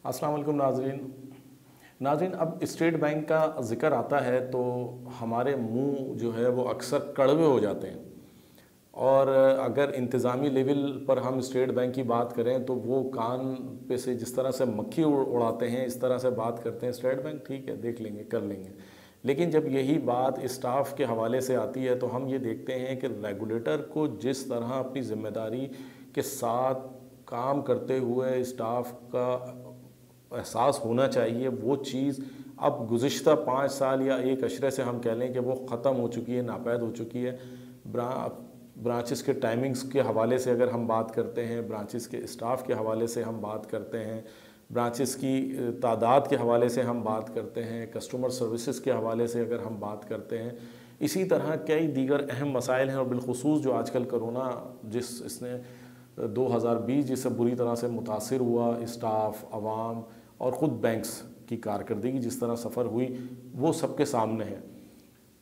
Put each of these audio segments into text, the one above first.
अस्सलाम वालेकुम नाजरीन। अब स्टेट बैंक का ज़िक्र आता है तो हमारे मुंह जो है वो अक्सर कड़वे हो जाते हैं। और अगर इंतज़ामी लेवल पर हम स्टेट बैंक की बात करें तो वो कान पे से जिस तरह से मक्खी उड़ाते हैं, इस तरह से बात करते हैं। स्टेट बैंक ठीक है, देख लेंगे, कर लेंगे। लेकिन जब यही बात स्टाफ के हवाले से आती है तो हम ये देखते हैं कि रेगुलेटर को जिस तरह अपनी ज़िम्मेदारी के साथ काम करते हुए स्टाफ का एहसास होना चाहिए, वो चीज़ अब गुज़िश्ता 5 साल या एक अशरे से हम कह लें कि वो ख़त्म हो चुकी है, नापैद हो चुकी है। ब्रांचेस के टाइमिंग्स के हवाले से अगर हम बात करते हैं, ब्रांचेस के स्टाफ के हवाले से हम बात करते हैं, ब्रांचेस की तादाद के हवाले से हम बात करते हैं, कस्टमर सर्विसेज के हवाले से अगर हम बात करते हैं, इसी तरह कई दीगर अहम मसाइल हैं। और बिलखुसूस जो आजकल कोरोना इसने 2020 जिससे बुरी तरह से मुतासिर हुआ स्टाफ, अवाम और ख़ुद बैंक्स की कारकर्दगी जिस तरह सफ़र हुई, वो सबके सामने है।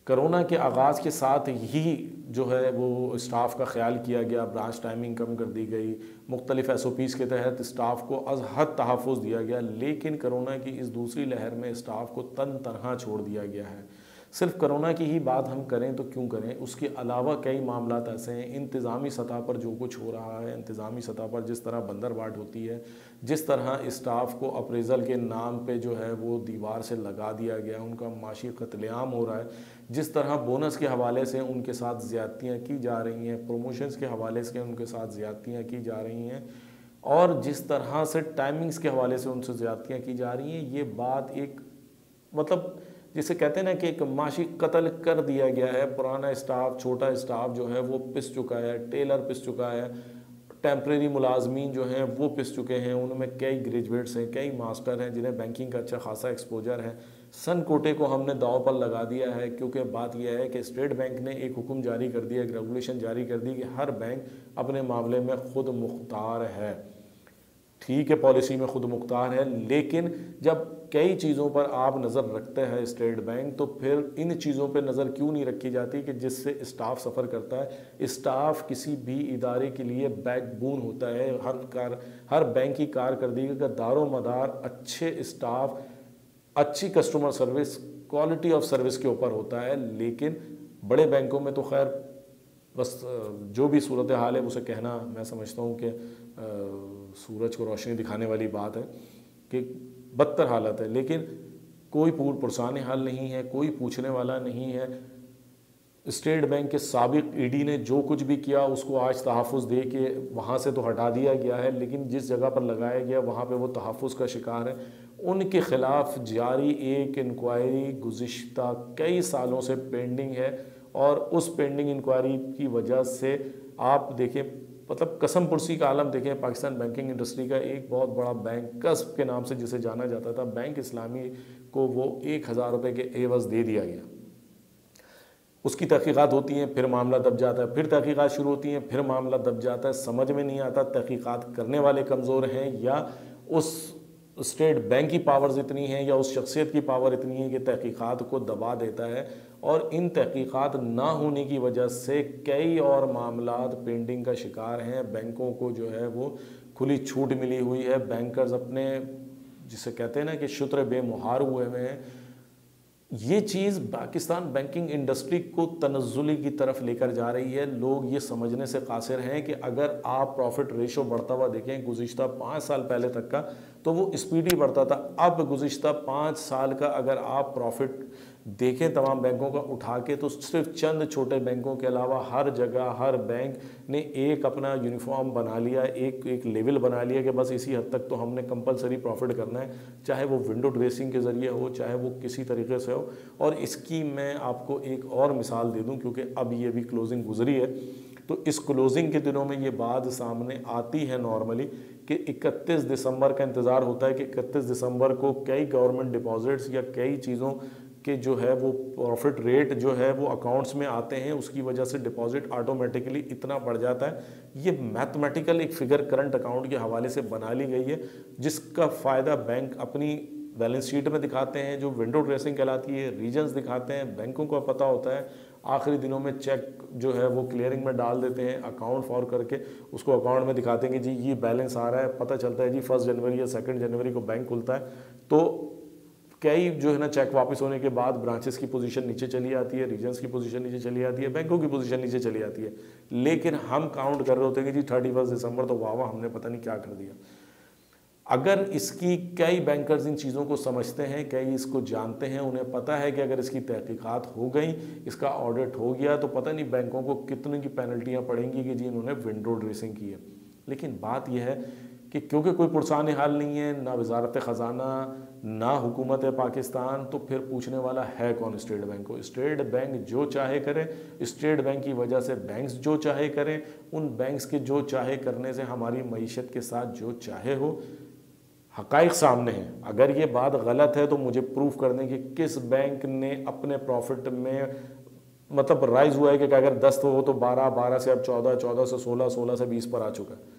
कोरोना के आगाज़ के साथ ही जो है वो स्टाफ का ख्याल किया गया, ब्रांच टाइमिंग कम कर दी गई, मुख्तलिफ़ SOPs के तहत स्टाफ को अज़ हद तहफ़्फ़ुज़ दिया गया। लेकिन कोरोना की इस दूसरी लहर में स्टाफ को तन तनहा छोड़ दिया गया है। सिर्फ कोरोना की ही बात हम करें तो क्यों करें, उसके अलावा कई मामलात ऐसे हैं। इंतज़ामी सतह पर जो कुछ हो रहा है, इंतज़ामी सतह पर जिस तरह बंदरबाट होती है, जिस तरह स्टाफ को अप्रेज़ल के नाम पे जो है वो दीवार से लगा दिया गया, उनका माशी कत्लेआम हो रहा है, जिस तरह बोनस के हवाले से उनके साथ ज़्यादतियाँ की जा रही हैं, प्रमोशंस के हवाले से उनके साथ ज़्यादतियाँ की जा रही हैं, और जिस तरह से टाइमिंग्स के हवाले से उनसे ज़्यादतियाँ की जा रही हैं, ये बात एक मतलब जिसे कहते हैं ना कि एक माशी कत्ल कर दिया गया है। पुराना स्टाफ, छोटा स्टाफ जो है वो पिस चुका है, टेलर पिस चुका है, टेम्प्रेरी मुलाजमीन जो हैं वो पिस चुके हैं। उनमें कई ग्रेजुएट्स हैं, कई मास्टर हैं जिन्हें बैंकिंग का अच्छा खासा एक्सपोजर है। सन कोटे को हमने दांव पर लगा दिया है, क्योंकि बात यह है कि स्टेट बैंक ने एक हुक्म जारी कर दिया, एक रेगुलेशन जारी कर दी कि हर बैंक अपने मामले में खुद मुख्तार है। ठीक है, पॉलिसी में खुद मुख्तार है, लेकिन जब कई चीज़ों पर आप नज़र रखते हैं स्टेट बैंक, तो फिर इन चीज़ों पर नज़र क्यों नहीं रखी जाती कि जिससे स्टाफ सफ़र करता है। स्टाफ किसी भी इदारे के लिए बैकबोन होता है। हर बैंक की कारकर्दगी का दारो मदार अच्छे स्टाफ, अच्छी customer service, quality of service के ऊपर होता है। लेकिन बड़े बैंकों में तो खैर बस जो भी सूरत हाल है उसे कहना, मैं समझता हूँ कि सूरज को रोशनी दिखाने वाली बात है कि बदतर हालत है। लेकिन कोई पुरसान हाल नहीं है, कोई पूछने वाला नहीं है। स्टेट बैंक के साबिक ED ने जो कुछ भी किया उसको आज तहफ़्फ़ुज़ दे के वहाँ से तो हटा दिया गया है, लेकिन जिस जगह पर लगाया गया वहाँ पे वो तहफ़्फ़ुज़ का शिकार है। उनके ख़िलाफ़ जारी एक इंक्वायरी गुज़िश्ता कई सालों से पेंडिंग है, और उस पेंडिंग इंक्वायरी की वजह से आप देखें, मतलब कसम पुरसी का आलम देखें। पाकिस्तान बैंकिंग इंडस्ट्री का एक बहुत बड़ा बैंक, कस्ब के नाम से जिसे जाना जाता था, बैंक इस्लामी को वो 1000 रुपये के एवज़ दे दिया गया। उसकी तहक़ीक़ात होती हैं, फिर मामला दब जाता है, फिर तहक़ीक़ात शुरू होती हैं, फिर मामला दब जाता है। समझ में नहीं आता तहक़ीक़ात करने वाले कमज़ोर हैं या उस स्टेट बैंक की पावर्स इतनी हैं या उस शख्सियत की पावर इतनी है कि तहक़ीक़ात को दबा देता है। और इन तहक़ीक़ात ना होने की वजह से कई और मामलात पेंडिंग का शिकार हैं। बैंकों को जो है वो खुली छूट मिली हुई है। बैंकर्स अपने जिसे कहते हैं ना कि शुत्र बेमुहार हुए हैं। ये चीज़ पाकिस्तान बैंकिंग इंडस्ट्री को तनज़्ज़ुली की तरफ लेकर जा रही है। लोग ये समझने से कासिर हैं कि अगर आप प्रॉफिट रेशो बढ़ता हुआ देखें गुज़िश्ता 5 साल पहले तक का, तो वो स्पीडी बढ़ता था। अब गुज़िश्ता 5 साल का अगर आप प्रॉफिट देखें तमाम बैंकों का उठा के, तो सिर्फ चंद छोटे बैंकों के अलावा हर जगह हर बैंक ने एक अपना यूनिफॉर्म बना लिया, एक लेवल बना लिया कि बस इसी हद तक तो हमने कंपलसरी प्रॉफिट करना है, चाहे वो विंडो ड्रेसिंग के ज़रिए हो, चाहे वो किसी तरीके से हो। और इसकी मैं आपको एक और मिसाल दे दूं, क्योंकि अब ये भी क्लोजिंग गुजरी है, तो इस क्लोजिंग के दिनों में ये बात सामने आती है नॉर्मली कि 31 दिसंबर का इंतज़ार होता है कि 31 दिसंबर को कई गवर्नमेंट डिपॉजिट्स या कई चीज़ों के जो है वो प्रॉफिट रेट जो है वो अकाउंट्स में आते हैं, उसकी वजह से डिपॉजिट ऑटोमेटिकली इतना बढ़ जाता है। ये मैथमेटिकल एक फ़िगर करंट अकाउंट के हवाले से बना ली गई है, जिसका फ़ायदा बैंक अपनी बैलेंस शीट में दिखाते हैं, जो विंडो ड्रेसिंग कहलाती है, रीजन्स दिखाते हैं, बैंकों को पता होता है, आखिरी दिनों में चेक जो है वो क्लियरिंग में डाल देते हैं, अकाउंट फॉर करके उसको अकाउंट में दिखाते हैं कि जी ये बैलेंस आ रहा है, पता चलता है जी 1 जनवरी या 2 जनवरी को बैंक खुलता है, तो कई जो है ना चेक वापस होने के बाद ब्रांचेस की पोजीशन नीचे चली आती है, रीजन्स की पोजीशन नीचे चली आती है, बैंकों की पोजीशन नीचे चली आती है, लेकिन हम काउंट कर रहे होते हैं कि जी 31 दिसंबर तो वाह वाह हमने पता नहीं क्या कर दिया। अगर इसकी कई बैंकर्स इन चीज़ों को समझते हैं, कई इसको जानते हैं, उन्हें पता है कि अगर इसकी तहकीकात हो गई, इसका ऑडिट हो गया तो पता नहीं बैंकों को कितनी की पेनल्टियाँ पड़ेंगी कि जी इन्होंने विंडो ड्रेसिंग की है। लेकिन बात यह है कि क्योंकि कोई पुरसान हाल नहीं है, ना वजारत ख़जाना ना हुकूमत पाकिस्तान, तो फिर पूछने वाला है कौन स्टेट बैंक को। स्टेट बैंक जो चाहे करे, स्टेट बैंक की वजह से बैंक्स जो चाहे करें, उन बैंक्स के जो चाहे करने से हमारी मईशत के साथ जो चाहे हो। हक़ाइक़ सामने हैं, अगर ये बात गलत है तो मुझे प्रूफ कर दें कि किस बैंक ने अपने प्रॉफिट में मतलब राइज हुआ है कि अगर 10 तो वो तो 12, 12 से अब 14, 14 से 16, 16 से 20 पर आ चुका है।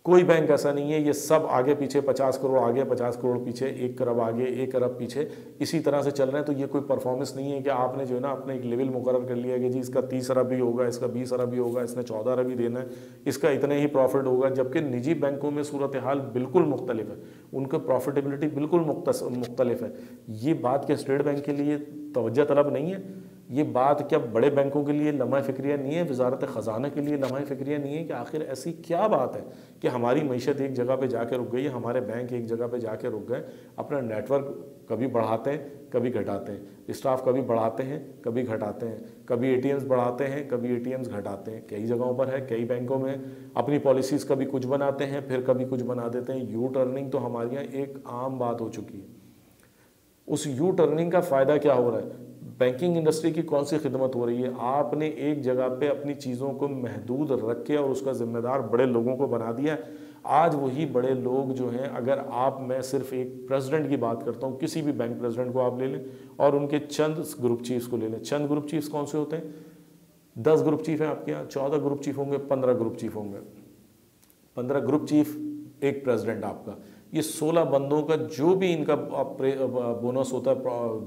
कोई बैंक ऐसा नहीं है, ये सब आगे पीछे 50 करोड़ आगे, 50 करोड़ पीछे, 1 अरब आगे, 1 अरब पीछे, इसी तरह से चल रहे हैं। तो ये कोई परफॉर्मेंस नहीं है कि आपने जो है ना अपने एक लेवल मुकर्रर कर लिया कि जी इसका 30 अरब भी होगा, इसका 20 अरब भी होगा, इसने 14 अरब ही देना है, इसका इतने ही प्रॉफिट होगा। जबकि निजी बैंकों में सूरत हाल बिल्कुल मुख्तलिफ है, उनका प्रॉफिटेबिलिटी बिल्कुल मुख्तलिफ है। ये बात क्या स्टेट बैंक के लिए तवज्जो तलब नहीं है? ये बात क्या बड़े बैंकों के लिए लम्हा फ़िक्रिया नहीं है? वजारत ख़जाना के लिए लम्हा फ़िक्रिया नहीं है कि आखिर ऐसी क्या बात है कि हमारी मईशत एक जगह पे जाके रुक गई है, हमारे बैंक एक जगह पे जाके रुक गए? अपना नेटवर्क कभी बढ़ाते हैं, कभी घटाते हैं, स्टाफ कभी बढ़ाते हैं, कभी घटाते हैं, कभी ATMs बढ़ाते हैं, कभी ATMs घटाते हैं। कई जगहों पर है, कई बैंकों में अपनी पॉलिसीज़ कभी कुछ बनाते हैं, फिर कभी कुछ बना देते हैं। यू टर्निंग तो हमारे यहाँ एक आम बात हो चुकी है। उस यू टर्निंग का फ़ायदा क्या हो रहा है? बैंकिंग इंडस्ट्री की कौन सी खिदमत हो रही है? आपने एक जगह पे अपनी चीज़ों को महदूद रख के और उसका जिम्मेदार बड़े लोगों को बना दिया। आज वही बड़े लोग जो हैं, अगर मैं सिर्फ एक प्रेसिडेंट की बात करता हूँ, किसी भी बैंक प्रेसिडेंट को आप ले लें और उनके चंद ग्रुप चीफ्स को ले लें। चंद ग्रुप चीफ्स कौन से होते हैं? 10 ग्रुप चीफ हैं आपके यहाँ, 14 ग्रुप चीफ होंगे, 15 ग्रुप चीफ होंगे। 15 ग्रुप चीफ, एक प्रेसिडेंट आपका। ये 16 बंदों का जो भी इनका बोनस होता है,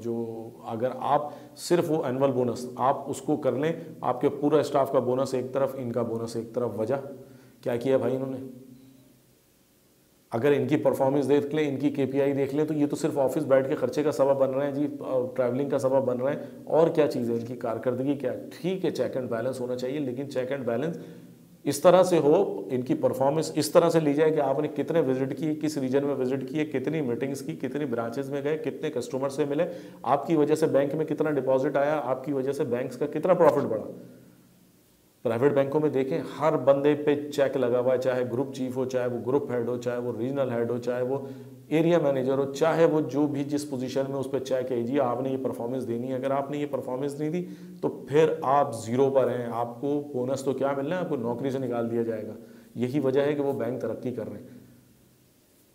जो अगर आप सिर्फ वो एनुअल बोनस आप उसको कर लें, आपके पूरा स्टाफ का बोनस एक तरफ, इनका बोनस एक तरफ। वजह क्या किया भाई इन्होंने? अगर इनकी परफॉर्मेंस देख लें, इनकी KPI देख लें, तो ये तो सिर्फ ऑफिस बैठ के खर्चे का सबब बन रहे हैं जी, ट्रैवलिंग का सबब बन रहे हैं। और क्या चीज़ है इनकी कारकर्दगी क्या? ठीक है, चेक एंड बैलेंस होना चाहिए, लेकिन चेक एंड बैलेंस इस तरह से हो, इनकी परफॉर्मेंस इस तरह से ली जाए कि आपने कितने विजिट किए, किस रीजन में विजिट किए, कितनी मीटिंग्स की, कितनी ब्रांचेस में गए, कितने कस्टमर से मिले, आपकी वजह से बैंक में कितना डिपॉजिट आया, आपकी वजह से बैंक्स का कितना प्रॉफिट बढ़ा। प्राइवेट बैंकों में देखें, हर बंदे पे चेक लगा हुआ है, चाहे ग्रुप चीफ हो, चाहे वो ग्रुप हेड हो, चाहे वो रीजनल हेड हो, चाहे वो एरिया मैनेजर हो, चाहे वो जो भी जिस पोजीशन में, उस पर चेक है जी आपने ये परफॉर्मेंस देनी है। अगर आपने ये परफॉर्मेंस नहीं दी तो फिर आप ज़ीरो पर हैं, आपको बोनस तो क्या मिलना है, आपको नौकरी से निकाल दिया जाएगा। यही वजह है कि वो बैंक तरक्की कर रहे हैं।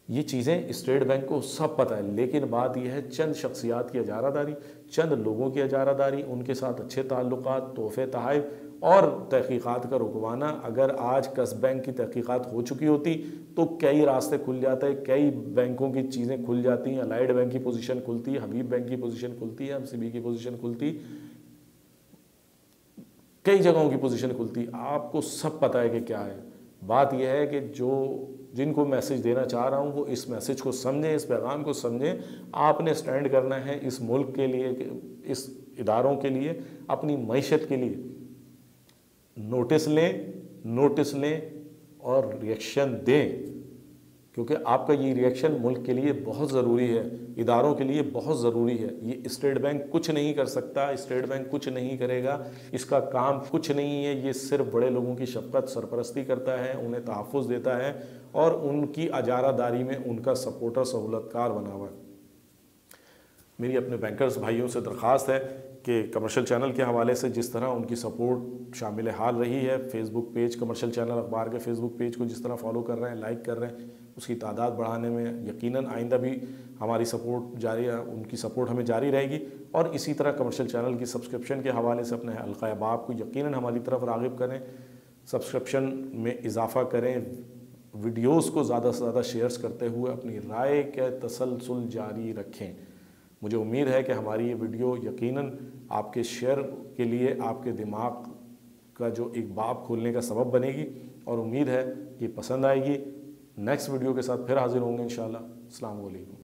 ये चीज़ें स्टेट बैंक को सब पता है, लेकिन बात यह है चंद शख्सियात की इजारादारी, चंद लोगों की इजारादारी, उनके साथ अच्छे ताल्लुकात, तोहफे तहाइफ और तहकीकात का रुकवाना। अगर आज कस्ब बैंक की तहकीकात हो चुकी होती तो कई रास्ते खुल जाते, कई बैंकों की चीज़ें खुल जाती हैं। अलाइड बैंक की पोजीशन खुलती, हबीब बैंक की पोजीशन खुलती है, MCB की पोजीशन खुलती, कई जगहों की पोजीशन खुलती। आपको सब पता है कि क्या है। बात यह है कि जिनको मैसेज देना चाह रहा हूँ वो इस मैसेज को समझें, इस पैगाम को समझें। आपने स्टैंड करना है इस मुल्क के लिए, इस इदारों के लिए, अपनी मईशत के लिए। नोटिस लें और रिएक्शन दें, क्योंकि आपका ये रिएक्शन मुल्क के लिए बहुत ज़रूरी है, इदारों के लिए बहुत ज़रूरी है। ये स्टेट बैंक कुछ नहीं कर सकता, स्टेट बैंक कुछ नहीं करेगा, इसका काम कुछ नहीं है। ये सिर्फ बड़े लोगों की शफ़क़त सरपरस्ती करता है, उन्हें तहफ़्फ़ुज़ देता है और उनकी इजारादारी में उनका सपोर्टर, सहूलतकार बना हुआ है। मेरी अपने बैंकर्स भाइयों से दरख्वास्त है कि कमर्शियल चैनल के हवाले से जिस तरह उनकी सपोर्ट शामिल हाल रही है, फेसबुक पेज, कमर्शियल चैनल अखबार के फेसबुक पेज को जिस तरह फॉलो कर रहे हैं, लाइक कर रहे हैं, उसकी तादाद बढ़ाने में यकीनन आइंदा भी हमारी सपोर्ट जारी है, उनकी सपोर्ट हमें जारी रहेगी। और इसी तरह कमर्शियल चैनल की सब्सक्रिप्शन के हवाले से अपने हल्का अहबाब को यकीनन हमारी तरफ राग़िब करें, सब्सक्रिप्शन में इजाफ़ा करें, वीडियोस को ज़्यादा से ज़्यादा शेयर्स करते हुए अपनी राय के तसलसल जारी रखें। मुझे उम्मीद है कि हमारी ये वीडियो यकीनन आपके शेयर के लिए आपके दिमाग का जो एक बाब खोलने का सबब बनेगी, और उम्मीद है कि पसंद आएगी। नेक्स्ट वीडियो के साथ फिर हाजिर होंगे इंशाल्लाह। अस्सलाम वालेकुम।